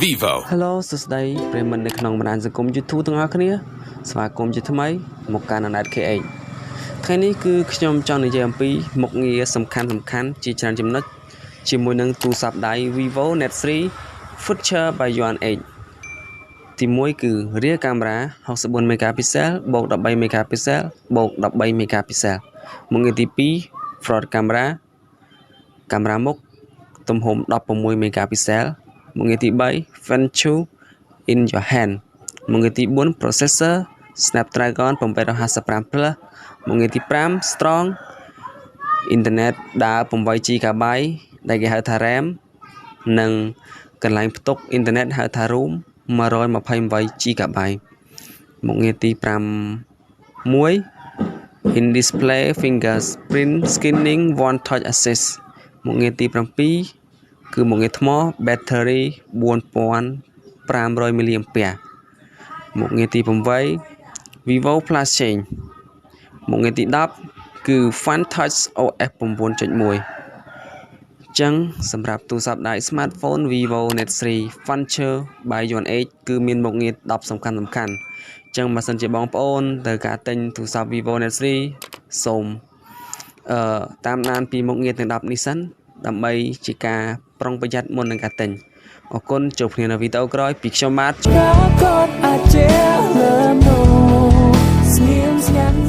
ViVo Hello សួស្តីប្រិយមិត្តនៅក្នុងបណ្ដាញសង្គម YouTube ទាំងអស់គ្នាស្វាគមន៍ជាថ្មីមកកាន់ Andet ថ្ងៃនេះគឺខ្ញុំចង់និយាយអំពីមុខងារសំខាន់ជាច្រើនចំណុចជាមួយនឹងទូរស័ព្ទដៃ ViVO NEX Feature by ViVO NEX ទី1គឺ Rear Camera 64 megapixel បូក13 megapixel បូក13 megapixel មុខងារទី2 Front Camera កាមេរ៉ាមុខទំហំ16 megapixel មុខងារទី3 Fenchu in your hand មុខងារទី4 Processor Snapdragon 855 Plus មុខងារទី5 Strong Internet ដើរ 8GB ដែលគេហៅថា RAM និងកន្លែងផ្ទុក Internet ហៅថា Room 128GB មុខងារទី6 In display fingerprint scanning one touch access មុខងារទី7គឺមុខងារថ្ម battery 4500 mAh មុខងារទី8 Vivo Plus Change មុខងារទី10គឺ Fun Touch OS 9.1 ចឹងសម្រាប់ទូរស័ព្ទដៃ smartphone Vivo NEX Feature by ViVO NEX គឺមានមុខងារ10សំខាន់ចឹងបើសិនជាបងប្អូនត្រូវការទិញទូរស័ព្ទ ViVO NEX សូមតាមដានពីមុខងារទាំង10នេះសិនដើម្បីជាការប្រុងប្រយ័ត្នមុននឹងការទិញអរគុណជួបគ្នានៅវីដេអូក្រោយពីខ្ញុំបាទ